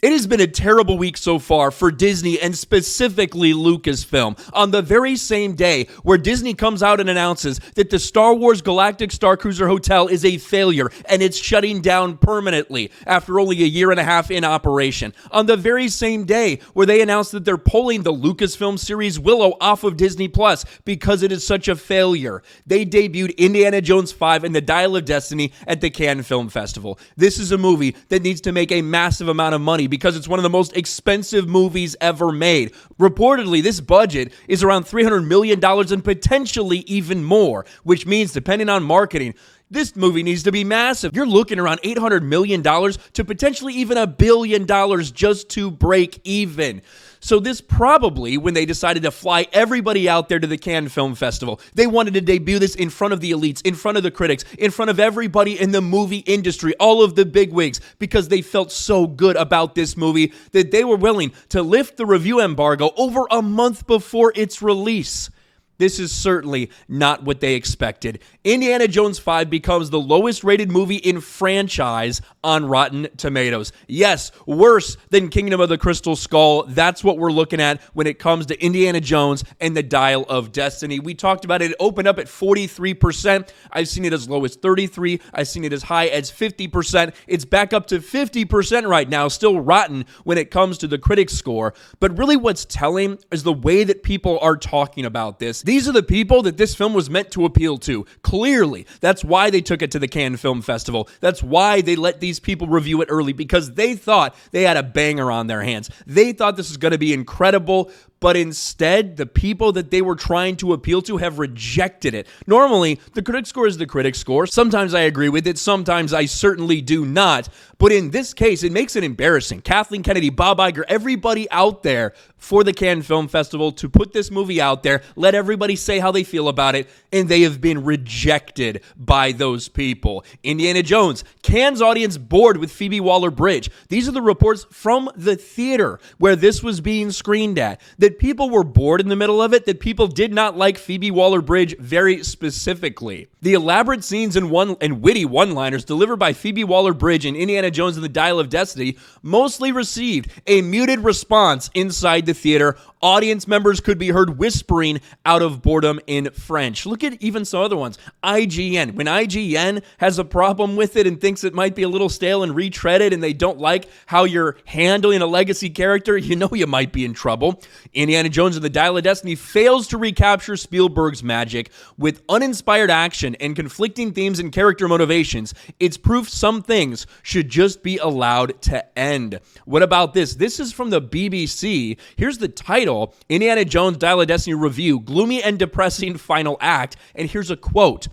It has been a terrible week so far for Disney and specifically Lucasfilm. On the very same day where Disney comes out and announces that the Star Wars Galactic Starcruiser Hotel is a failure and it's shutting down permanently after only a year and a half in operation. On the very same day where they announced that they're pulling the Lucasfilm series Willow off of Disney Plus because it is such a failure. They debuted Indiana Jones 5 and the Dial of Destiny at the Cannes Film Festival. This is a movie that needs to make a massive amount of money because it's one of the most expensive movies ever made. Reportedly, this budget is around $300 million and potentially even more, which means, depending on marketing, this movie needs to be massive. You're looking around $800 million to potentially even $1 billion just to break even. So this probably, when they decided to fly everybody out there to the Cannes Film Festival, they wanted to debut this in front of the elites, in front of the critics, in front of everybody in the movie industry, all of the bigwigs, because they felt so good about this movie that they were willing to lift the review embargo over a month before its release. This is certainly not what they expected. Indiana Jones 5 becomes the lowest rated movie in franchise on Rotten Tomatoes. Yes, worse than Kingdom of the Crystal Skull. That's what we're looking at when it comes to Indiana Jones and the Dial of Destiny. We talked about it. It opened up at 43%. I've seen it as low as 33%. I've seen it as high as 50%. It's back up to 50% right now, still rotten when it comes to the critics' score. But really what's telling is the way that people are talking about this. These are the people that this film was meant to appeal to. Clearly, that's why they took it to the Cannes Film Festival. That's why they let these people review it early, because they thought they had a banger on their hands. They thought this was going to be incredible, but instead, the people that they were trying to appeal to have rejected it. Normally, the critic score is the critic score. Sometimes I agree with it. Sometimes I certainly do not. But in this case, it makes it embarrassing. Kathleen Kennedy, Bob Iger, everybody out there for the Cannes Film Festival to put this movie out there, let everybody say how they feel about it, and they have been rejected by those people. Indiana Jones, Cannes audience bored with Phoebe Waller-Bridge. These are the reports from the theater where this was being screened at. That people were bored in the middle of it, that people did not like Phoebe Waller-Bridge very specifically. The elaborate scenes and witty one-liners delivered by Phoebe Waller-Bridge in Indiana Jones and the Dial of Destiny mostly received a muted response inside the theater. Audience members could be heard whispering out of boredom in French. Look at even some other ones. IGN. When IGN has a problem with it and thinks it might be a little stale and retreaded and they don't like how you're handling a legacy character, you know you might be in trouble. Indiana Jones and the Dial of Destiny fails to recapture Spielberg's magic with uninspired action and conflicting themes and character motivations. It's proof some things should just be allowed to end. What about this? This is from the BBC. Here's the title. Indiana Jones Dial of Destiny review, gloomy and depressing final act. And here's a quote.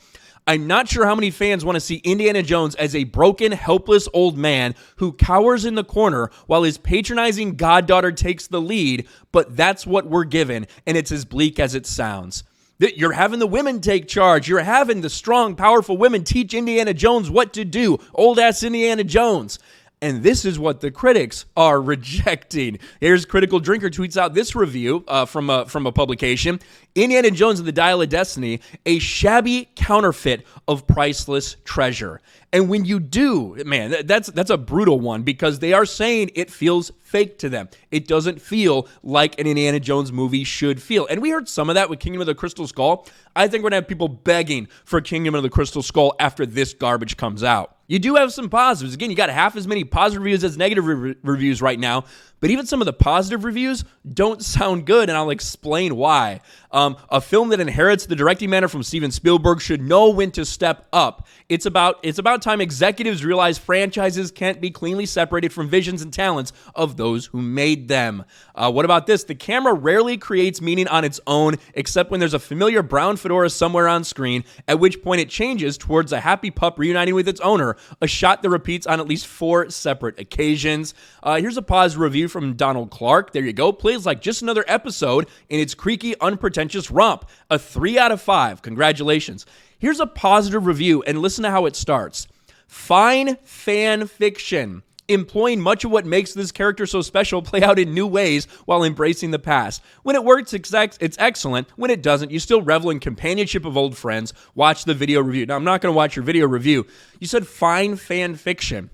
I'm not sure how many fans want to see Indiana Jones as a broken, helpless old man who cowers in the corner while his patronizing goddaughter takes the lead, but that's what we're given, and it's as bleak as it sounds. You're having the women take charge. You're having the strong, powerful women teach Indiana Jones what to do. Old-ass Indiana Jones. And this is what the critics are rejecting. Here's Critical Drinker tweets out this review from a publication. Indiana Jones and the Dial of Destiny, a shabby counterfeit of priceless treasure. And when you do, man, that's a brutal one because they are saying it feels fake to them. It doesn't feel like an Indiana Jones movie should feel. And we heard some of that with Kingdom of the Crystal Skull. I think we're going to have people begging for Kingdom of the Crystal Skull after this garbage comes out. You do have some positives. Again, you got half as many positive reviews as negative reviews right now, but even some of the positive reviews don't sound good, and I'll explain why. A film that inherits the directing manner from Steven Spielberg should know when to step up. It's about time executives realize franchises can't be cleanly separated from visions and talents of those who made them. What about this? The camera rarely creates meaning on its own, except when there's a familiar brown fedora somewhere on screen, at which point it changes towards a happy pup reuniting with its owner, a shot that repeats on at least 4 separate occasions. Here's a positive review from Donald Clark. There you go. Plays like just another episode in its creaky, unpretentious romp. A 3 out of 5. Congratulations. Here's a positive review, and listen to how it starts. Fine fan fiction. Employing much of what makes this character so special play out in new ways while embracing the past. When it works, it's excellent. When it doesn't, you still revel in companionship of old friends. Watch the video review. Now, I'm not going to watch your video review. You said fine fan fiction.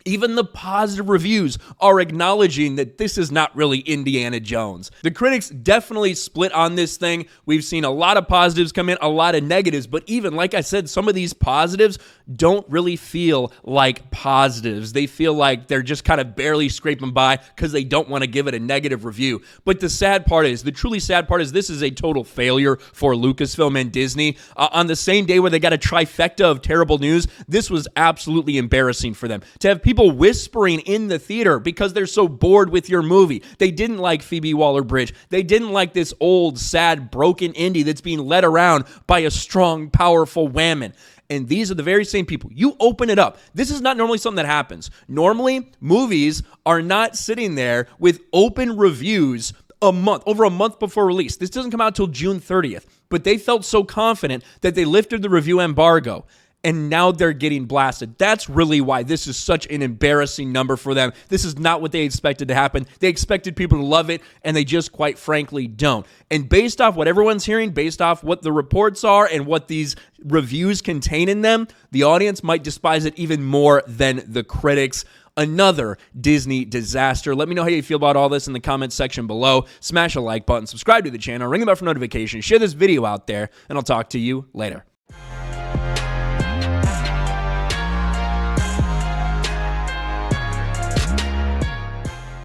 Even the positive reviews are acknowledging that this is not really Indiana Jones. The critics definitely split on this thing. We've seen a lot of positives come in, a lot of negatives, but even, like I said, some of these positives don't really feel like positives. They feel like they're just kind of barely scraping by because they don't want to give it a negative review. But the truly sad part is this is a total failure for Lucasfilm and Disney. On the same day where they got a trifecta of terrible news, this was absolutely embarrassing for them. To have people whispering in the theater because they're so bored with your movie. They didn't like Phoebe Waller-Bridge. They didn't like this old, sad, broken indie that's being led around by a strong, powerful whammon. And these are the very same people. You open it up. This is not normally something that happens. Normally, movies are not sitting there with open reviews over a month before release. This doesn't come out till June 30th. But they felt so confident that they lifted the review embargo. And now they're getting blasted. That's really why this is such an embarrassing number for them. This is not what they expected to happen. They expected people to love it, and they just quite frankly don't. And based off what everyone's hearing, based off what the reports are and what these reviews contain in them, the audience might despise it even more than the critics. Another Disney disaster. Let me know how you feel about all this in the comments section below. Smash a like button, subscribe to the channel, ring the bell for notifications, share this video out there, and I'll talk to you later.